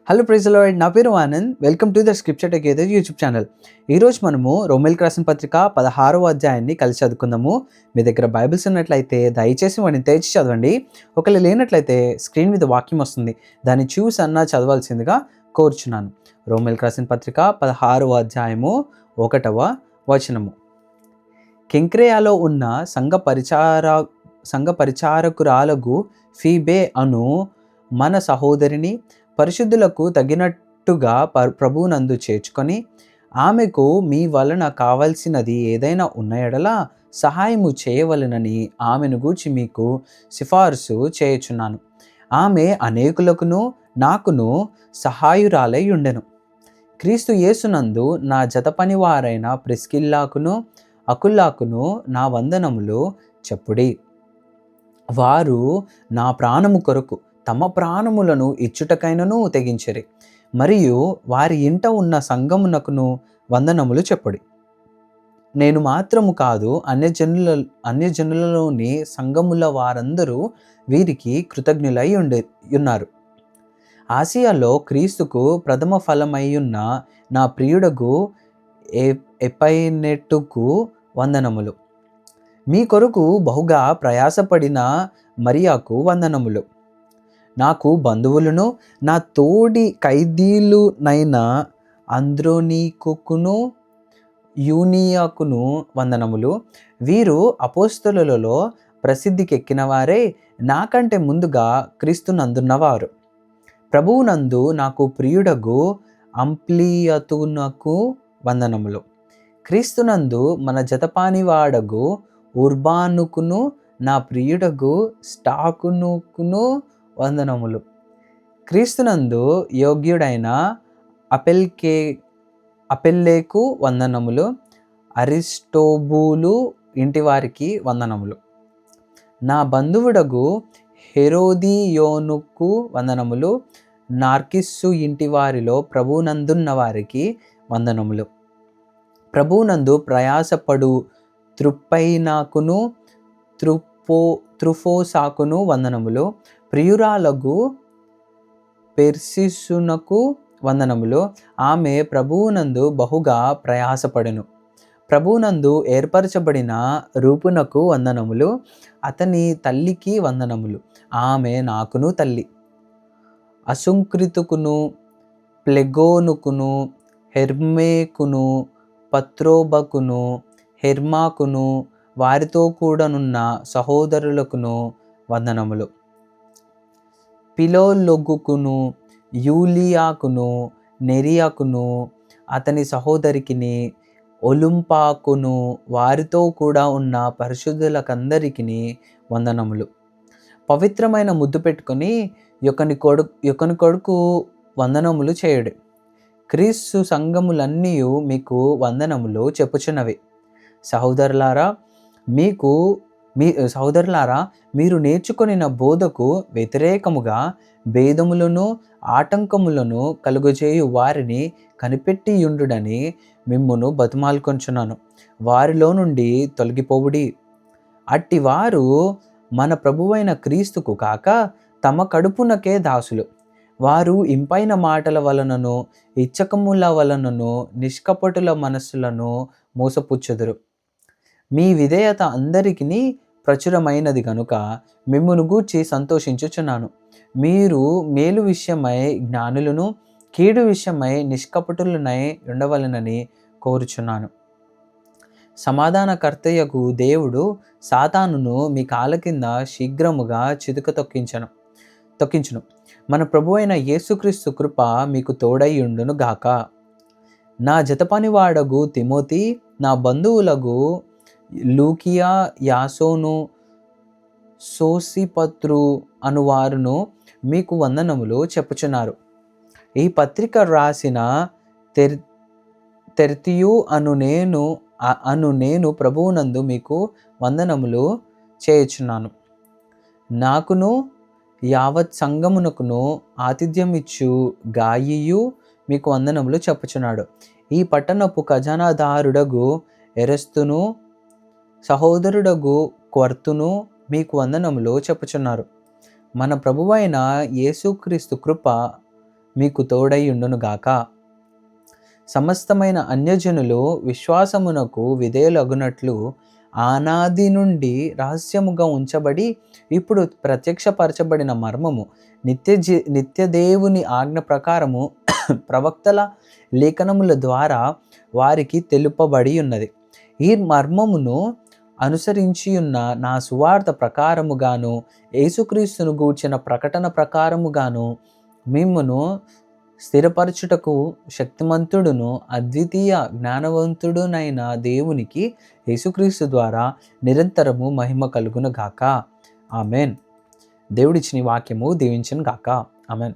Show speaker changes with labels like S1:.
S1: Hello praise lord, నా పేరు Anand. Welcome to the scripture together YouTube channel. ఈరోజు మనము రోమీయులకు రాసిన పత్రిక 16వ అధ్యాయాన్ని కలిసి చదువుకుందాము. మీ దగ్గర బైబిల్స్ ఉన్నట్లయితే దయచేసి వాటిని తెరిచి చదవండి. ఒకవేళ లేనట్లయితే స్క్రీన్ మీద వాక్యం వస్తుంది, దాన్ని చూసి చదవాల్సిందిగా కోరుచున్నాను. రోమీయులకు రాసిన పత్రిక 16వ అధ్యాయము 1వ వచనము. కెంక్రేయాలో ఉన్న సంఘ పరిచారకురాలగు ఫీబే అను మన సహోదరిని పరిశుద్ధులకు తగినట్టుగా ప్రభువునందు చేర్చుకొని, ఆమెకు మీ వలన కావలసినది ఏదైనా ఉన్న ఎడల సహాయము చేయవలెనని ఆమెను గూర్చి మీకు సిఫార్సు చేయుచున్నాను. ఆమె అనేకులకును నాకును సహాయురాలై ఉండెను. క్రీస్తు యేసునందు నా జతపనివారైన ప్రిస్కిల్లాకును అకుల్లాకును నా వందనములు చెప్పుడి. వారు నా ప్రాణము కొరకు తమ ప్రాణములను ఇచ్చుటకైనను తెగించిరి, మరియు వారి ఇంట ఉన్న సంఘమునకును వందనములు చెప్పుడి. నేను మాత్రము కాదు, అన్యజనులలోని సంఘముల వారందరూ వీరికి కృతజ్ఞులై ఉన్నారు. ఆసియాలో క్రీస్తుకు ప్రథమ ఫలమయ్యున్న నా ప్రియుడగు ఎపైనెట్టుకు వందనములు. మీ కొరకు బహుగా ప్రయాసపడిన మరియాకు వందనములు. నాకు బంధువులను నా తోడి ఖైదీలునైన అంద్రోనీకును యూనియాకును వందనములు. వీరు అపోస్తలులలో ప్రసిద్ధికెక్కిన వారే, నాకంటే ముందుగా క్రీస్తునందున్నవారు. ప్రభువునందు నాకు ప్రియుడగు అంప్లియతునకు వందనములు. క్రీస్తునందు మన జతపానివాడగు ఉర్బానుకును నా ప్రియుడగు స్టాకునుకును వందనములు. క్రీస్తునందు యోగ్యుడైన అపెల్లేకు వందనములు. అరిస్టోబూలు ఇంటివారికి వందనములు. నా బంధువుడగు హెరోదియోనుకు వందనములు. నార్కిస్సు ఇంటివారిలో ప్రభువునందున్న వారికి వందనములు. ప్రభువునందు ప్రయాసపడు త్రుప్పైనాకును త్రుఫోసాకును వందనములు. ప్రియురాలగు పెర్సిసునకు వందనములు. ఆమె ప్రభువునందు బహుగా ప్రయాసపడెను. ప్రభువునందు ఏర్పరచబడిన రూపునకు వందనములు. అతని తల్లికి వందనములు, ఆమె నాకును తల్లి. అసుంక్రితుకును ప్లెగోనుకును హెర్మేకును పత్రోబకును హెర్మాకును వారితో కూడనున్న సహోదరులకును వందనములు. పిలోలొగుకును యూలియాకును నెరియాకును అతని సహోదరికిని ఒలుంపాకును వారితో కూడా ఉన్న పరిశుద్ధులకందరికీ వందనములు. పవిత్రమైన ముద్దు పెట్టుకొని యొక్కని కొడుకు వందనములు చేయుడు. క్రీస్తు సంఘములన్నీ మీకు వందనములు చెప్పుచున్నవి. సహోదరులారా, మీరు నేర్చుకొనిన బోధకు వ్యతిరేకముగా భేదములను ఆటంకములను కలుగజేయు వారిని కనిపెట్టియుండుడని మిమ్మును బతిమాలుకొంచున్నాను. వారిలో నుండి తొలగిపోవుడి. అట్టి వారు మన ప్రభువైన క్రీస్తుకు కాక తమ కడుపునకే దాసులు. వారు ఇంపైన మాటల వలనను ఇచ్చకముల వలనను నిష్కపటుల మనస్సులను మోసపుచ్చుదురు. మీ విధేయత అందరికీ ప్రచురమైనది గనుక మిమ్మును గూర్చి సంతోషించుచున్నాను. మీరు మేలు విషయమై జ్ఞానులను, కీడు విషయమై నిష్కపటులనై ఉండవలెనని కోరుచున్నాను. సమాధానకర్తయగు దేవుడు సాతానును మీ కాళ్ళ కింద శీఘ్రముగా చితుక తొక్కించును. మన ప్రభువైన యేసుక్రీస్తు కృప మీకు తోడైయుండును గాక. నా జతపనివాడగు తిమోతి, నా బంధువులగు లూకియా, యాసోను, సోసిపత్రు అనువారును మీకు వందనములు చెప్పుచున్నారు. ఈ పత్రిక రాసిన తెర్తియు అను నేను ప్రభువునందు మీకు వందనములు చేయుచున్నాను. నాకును యావత్ సంఘమునకును ఆతిథ్యం ఇచ్చు గాయియు మీకు వందనములు చెప్పుచున్నాడు. ఈ పట్టణపు ఖజానాదారుడగు ఎరస్తును సహోదరుడగు క్వర్తును మీకు వందనములు చెప్పుచున్నారు. మన ప్రభువైన యేసుక్రీస్తు కృప మీకు తోడైయుండునుగాక. సమస్తమైన అన్యజనులు విశ్వాసమునకు విధేయులగునట్లు ఆనాది నుండి రహస్యముగా ఉంచబడి ఇప్పుడు ప్రత్యక్షపరచబడిన మర్మము నిత్యదేవుని ఆజ్ఞ ప్రకారము ప్రవక్తల లేఖనముల ద్వారా వారికి తెలుపబడి ఉన్నది. ఈ మర్మమును అనుసరించి ఉన్న నా సువార్త ప్రకారముగాను యేసుక్రీస్తును గూర్చిన ప్రకటన ప్రకారముగాను మిమ్మును స్థిరపరచుటకు శక్తిమంతుడును అద్వితీయ జ్ఞానవంతుడునైన దేవునికి యేసుక్రీస్తు ద్వారా నిరంతరము మహిమ కలుగును గాక. ఆమెన్. దేవుడిచ్చిన వాక్యము దీవించును గాక. ఆమెన్.